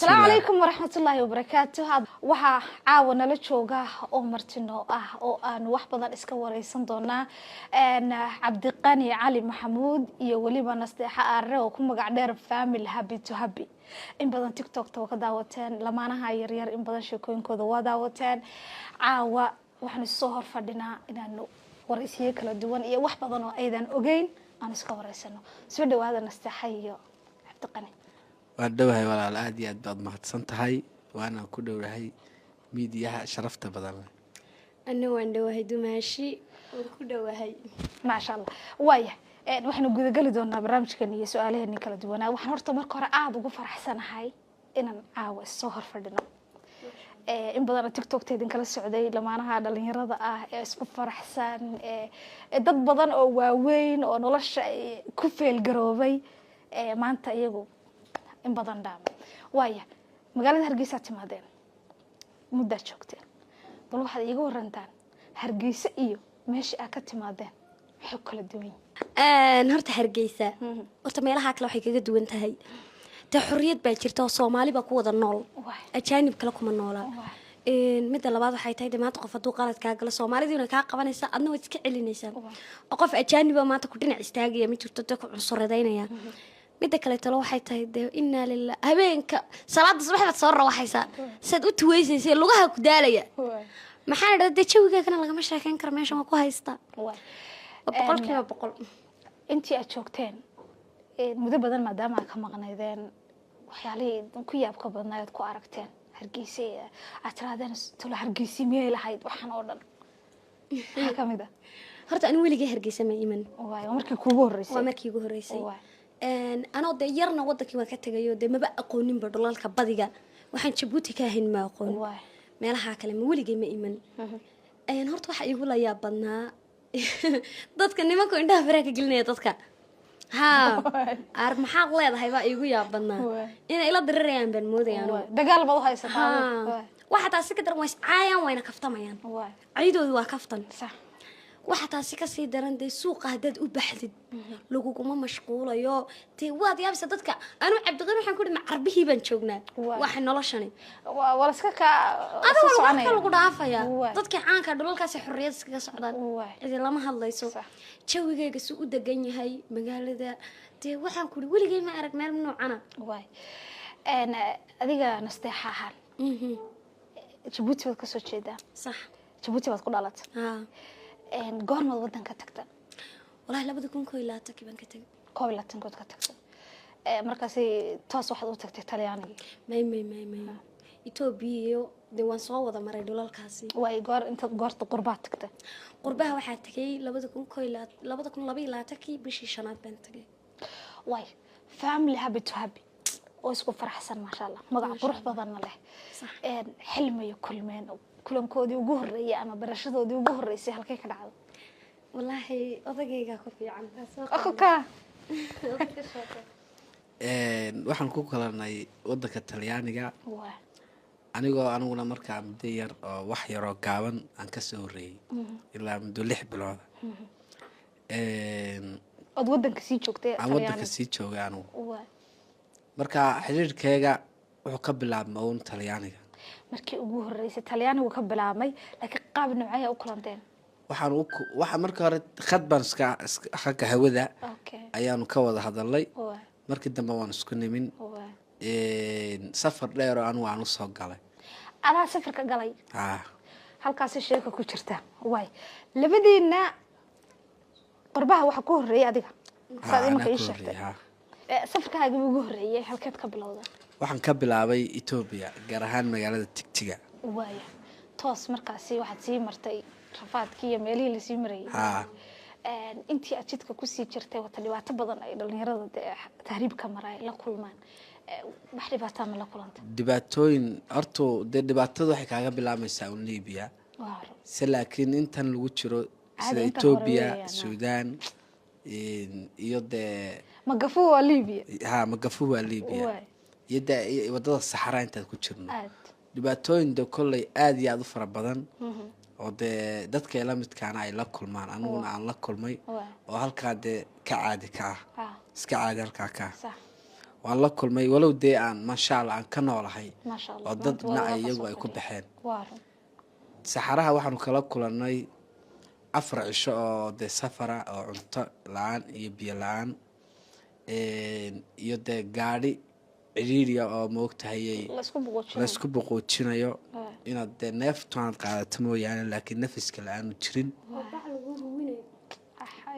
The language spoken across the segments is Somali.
السلام عليكم ورحمة الله وبركاته. waxaa caawa nala jooga oo martino ah oo aan wax badan iska wareysan doona Cabdiqani Cali Maxamuud iyo waliba Nasteexa Aare oo ku magac dheer Family Happy to Happy. In badan TikTok ka daawateen lamaanaha yar yar in badan sheekooyinkooda waa daawateen. Caawa waxaan soo hor fadhinaa inaan wareysiyo kala duwan iyo wax badan oo aydan ogeyn aan iska wareysano. Soo dhawaada Nasteexa iyo Cabdiqani. ودوها ولا العادي بعد ما تصنتهاي وأنا كله هاي ميديا شرفت بدل. أنا وندوها دماشي وكله هاي. ما شاء الله. وياه وإحنا جود جلدنا برامج كنيه سؤاله إني كلا دونا وإحنا رتمر قراءة وقفر حسن هاي إن عاوز الصهر فردنا. إن بدنا تيك توك تيدين كلا السعودية لما أنا هذا اللي يرضى اسقفر حسن ضد بدن أو وين أو نلاش كفي الجروبي ما أنت يجو. in badan dhaam waaya magaalada Hargeysa timaadeen muddo joogteen bal waxaad iiga warantaan Hargeysa iyo meesha aad ka timaadeen waxa kala duwan horta Hargeysa horta meelaha kale waxay kaga duwan tahay ta xurriyad baa jirta oo Soomaali ba ku wada nool ajaanib kale kuma noola midda labaad waxay tahay maanta qof haduu qalad ka galo Soomaalidiina ka qabanaysa adna way iska celinaysaa oo qof ajaanib maanta ku dhinac istaagaya mid jirto dadka cunsureeynaya midda kale talo waxay tahay inna lillahi habeenka salaada subaxda soo rawaxaysa sad u tuweysay lugaha ku daalaya maxaa dhada jawiga kana laga ma sheekan karo meesha ma ku haysta boqolkiiba boqol intii aad joogteen muddo badan maadaama aad ka maqnaydeen waxyaalihii ku yaabka badnaayad ku aragteen Hargeysa aad tiraadeen tolo Hargeysa miyay lahayd waxan oo dhan waxa kamid ah horta aan weliga Hargeysa ma iman markii kuugu horeysay waa markii ugu horeysay أنا ودي يرنا ودك ما كتجيو ده ما بقى قونين بدلال كباديجا وحن شبوتي كاهن ما قون ما لها كلام ولي جي ما إيمان نهارت واحد يقول يا بنا ضدك إني ما كنت أفرق قلنا ضدك ها عارف محاق لا هاي بقى يقول يا بنا إنا إلى دريان بين مودي يعني ده قال بضو هاي سبحان واحد عسكر درموس عايا وين كفتم يعني عيدو ذو كفتن صح waxaa si ka sii daran day suuqa hadad u baxdid lagu kuma mashquulayo tii waad yaabsa dadka anu Cabdiqani waxaan ku dhimay Carbihii baan joognaa wax noloshani wala iska ka soconay lagu dhaafaya dadka caanka dhulalkaas xurriyad iskaga socdaan idin lama hadlayso jawigayga suu u dagan yahay magaalada tii waxaan ku weligay ma arag meel noocana waay adiga Nasteexa ahaan Djibouti waad ka soo jeedaa sax Djibouti waad ku dhalatay goorma wadanka tagta wallahi 2011 baan ka tagay 2011 ka tagtay markaas toos waxaad u tagtay Talyaaniga may Itoobiya de waan soo wada maray dhulalkaasi way goor inta goorta qurbaha tagtay qurbaha waxa tagay 2012 bishii shanaad baan tagay way Family Happy to Happy oo isku faraxsan ma sha Allah magac qurux badan leh xilmiyo kulmeen kulankoodii ugu horeeyay ama barashadoodii ugu horeysay halkay ka dhacdo wallahi odagayga ku fiican waxaan ku kalanay wadanka Talyaaniga aniguna markaa muddo yar oo wax yar oo gaaban aan ka soo horeeyay ilaa muddo 6 bilood od wadanka sii joogtay aan wadanka sii joogay anigu marka xiriirkayga wuxuu ka bilaabmay uun Talyaaniga markii ugu horeysay Talyaanigu ka bilaabmay laakiin qaab nuucay u kulanteen waxa markii hore khadban xagga hawada ayaanu ka wada hadalay markii dambe waan isku nimin safar dheer oo aan u soo galay adaa safar ka galay halkaas sheeko ku jirta way labadiina qurbaha waxa ku horeeyay adiga saadima ka sheegtay safarkaaga ugu horeeyay halkeed ka bilowday waxaan ka bilaabay Itoobiya gaar ahaan magaalada Tigtiga waaya toos markaasi waxaad sii martay rafaadkii meelihii la sii maray intii aad jidka ku sii jirtay wata dhibaato badan ay dhalinyarada tahriibka maray la kulmaan wax dhibaato ma la kulantay dhibaatooyin horto dhibaatada waxay kaaga bilaamaysaa Liibiya laakiin intan lagu jiro sida Itoobiya Suudaan iyo magafu waa Liibiya magafu waa Liibiya yada wadada Sahara inta ku jirno dhibaatooyin kolley aad iyo aad u fara badan oo dadka la midkaan ay la kulmaan anuguna aan la kulmay oo halka ka caadi ka ah iska caadi halka ka waan la kulmay walow dee aan maasha allah aan ka noolahay maasha allah oo dad dhinaca iyagu ay ku baxeen saxaraha waxaanu kala kulannay 4 cisho oo dee safara oo cunto la-aan iyo biyo la-aan iyo dee gaadhi ciriiriya oo moogtahayay laysku boqoojinayo inaad dee neeftaanad qaadato mooyaane laakiin nafiska la-aanu jirin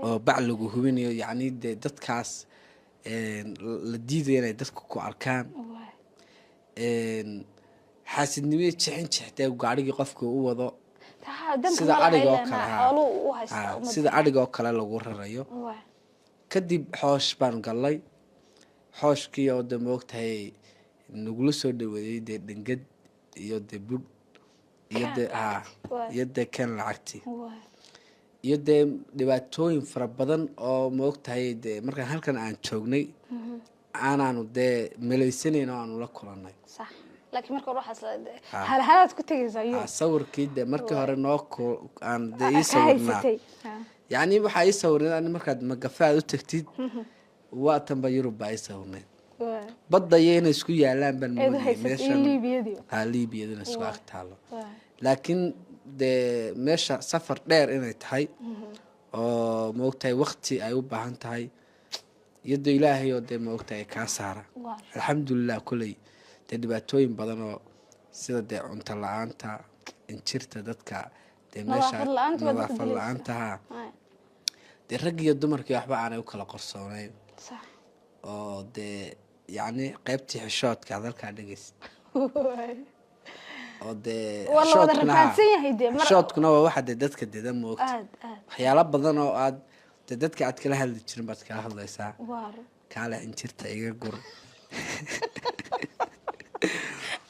oo bac lagu hubinayo yacni dee dadkaas la diidaya inay dadku ku arkaan xaasidnimada jixintee gaadhigii qofka u wado sida adhiga oo kale lagu rarayo kadib xoosh baan gallay xooshkii oo de moogtahay nagula soo dhaweeyey dee dhangad iyo dee budh iyo dee keen lacagtii iyo dee dhibaatooyin fara badan oo moogtahay dee markaan halkan aan joognay aanaanu dee melaysanayn oo aanu la kulannay laakiin marka waxaas halhalaad ku tagaysaa sawirkii dee markii hore aan dee ii sawirnaa yacni waxaa ii sawirnayd ani markaad magafa aad u tagtid waa tanba yurub baa ii sawirnayd badda iyo inay isku yaalaan baan moodayay meeshan liibiyaduna isku ag taalo laakiin dee meesha safar dheer inay tahay oo moogtahay waqti ay u baahan tahay iyo dee ilaahay oo dee moogtahay kaa saara alxamdulilah kuley dee dhibaatooyin badan oo sida dee cunto la-aanta injirta dadka dee meesha nadaafad la-aantaha dee rag iyo dumarkii waxba aanay u kala qorsoonayn oo dee yacni qaybtii xishoodka ad halkaa dhegeysa oo dee xishoodkuna waa waxa dee dadka deda moogta waxyaalo badan oo aad dee dadka aad kala hadli jirin baad kala hadlaysaa kaale injirta iga gur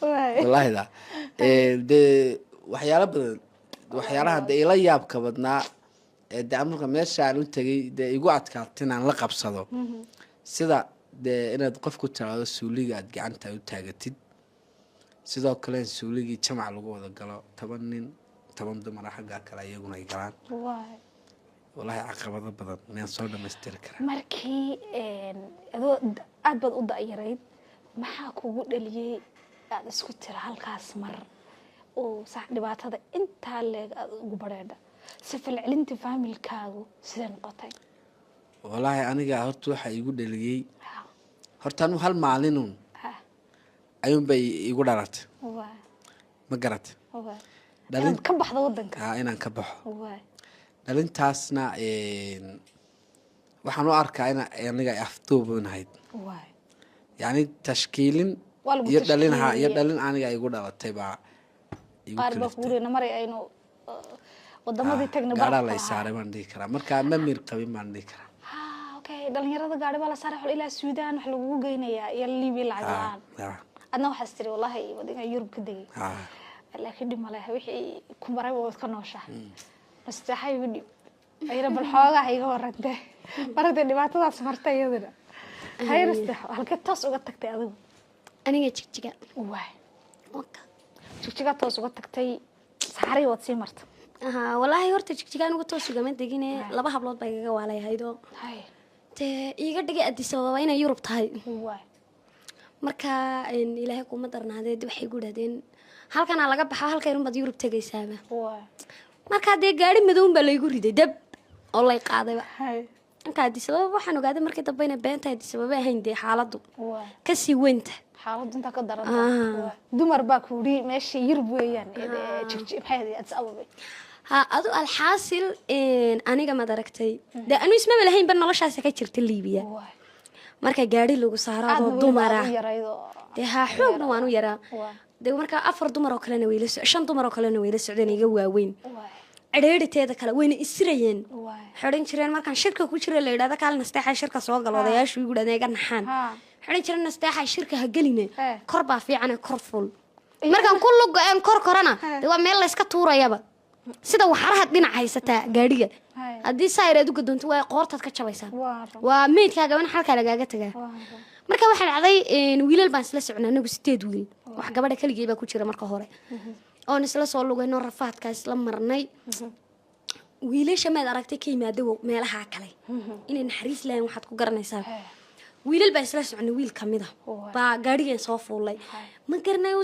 wallahida dee waxyaalo badan waxyaalaha dee ila yaabka badnaa dee marka meesha aan u tegay dee igu adkaata inaan la qabsado sida dee inaad qof ku tiraado suuliga aad gacanta u taagatid sidoo kale suuligii jamac lagu wada galo 10 nin 10 dumar xagga kale iyaguna ay galaan wallahi caqabado badan inaan soo dhamaystiri karaa markii adoo aad baad u da'yarayd maxaa kugu dhaliyay aad isku tira halkaas mar oo sax dhibaatada intaa leeg aad ugu bareedha si falcelinta familkaagu sidee noqotay wallahi aniga horta waxa igu dhaliyay horta anu hal maalinun ayuun bay igu dhalatay ma garatay dhalin ka baxdo wadanka inaan ka baxo dhalintaasna waxaan u arkaa in aniga afduubanahayd yacni tashkiilin iyo dhalin aniga igu dhalatay baa wadamadii tagna gaadhaa lay saaray baan dhihi karaa markaa ma mir qabin baan dhihi karaa dhalinyarada gaari baa la saaray xol ilaa suudaan wax lagugu geynayaa iyo liibiya lacag la-aan adna waxaas tiri wallahi wadinga yurub ka degay laakiin dhib male wixii ku maray waad ka nooshahay nasteexay igu dhib ayna bal xoogaa iga warantay maragtay dhibaatadaas martay iyadana hay nasteexo halkee toos uga tagtay adigu aniga jigjiga jigjiga toos uga tagtay saxari waad sii marta wallaahi horta jigjiga anigu toos ugama degine 2 hablood baa igaga waalayahaydoo dee iiga dhigay Addis Ababa inay Yurub tahay marka ilaahay kuma darnaadee waxay ku dhahdeen halkana laga baxo halkeen baad Yurub tagaysaaba marka dee gaari madow baa la igu riday dab oo lay qaadayba marka Addis Ababa waxaan ogaaday markii dambe inay beenta Addis Ababa ahayn dee xaaladdu ka sii weynta xaaladdu inta ka daran dumar baa ku ri meesha Yurub weeyaan jigjiga maxay Addis Ababa adu alxaasil aniga ma daragtay dee anu isma lahayn ban noloshaas ka jirta Liibiya marka gaari lagu saarado dumar ah dee xoogna waan u yaraa dee marka 4 dumar oo kale way la 5 dumar oo kale way la socdeen iga waaweyn cedheerteeda kale wayna isirayeen xidhan jireen markaan shirka ku jira la yiraahdo kaal nasteexay shirka soo galo odayaashu igu dhaneega naxaan xidhan jireen nasteexay shirka ha galine kor baa fiican kor ful markaan ku lug aan kor korana waa meel la iska tuurayaba sida waxaraha dhinac haysata gaadhiga hadii sayreed u gadoonto way qoortad ka jabaysaa waa meedkaaga wan halka lagaaga tagaa marka waxa dhacday wiilal baan isla socnaa anagu 8 wiil wax gabadha kaligeey baa ku jira marka hore oo isla soo lugayno rafaadka isla marnay wiilasha ma aragtay ka yimaado meelaha kale inay naxariis leen waxaad ku garanaysaa wiilal baa isla soconay wiil kamid ah Waay. baa gaadhigeen soo fuulay ma garanayo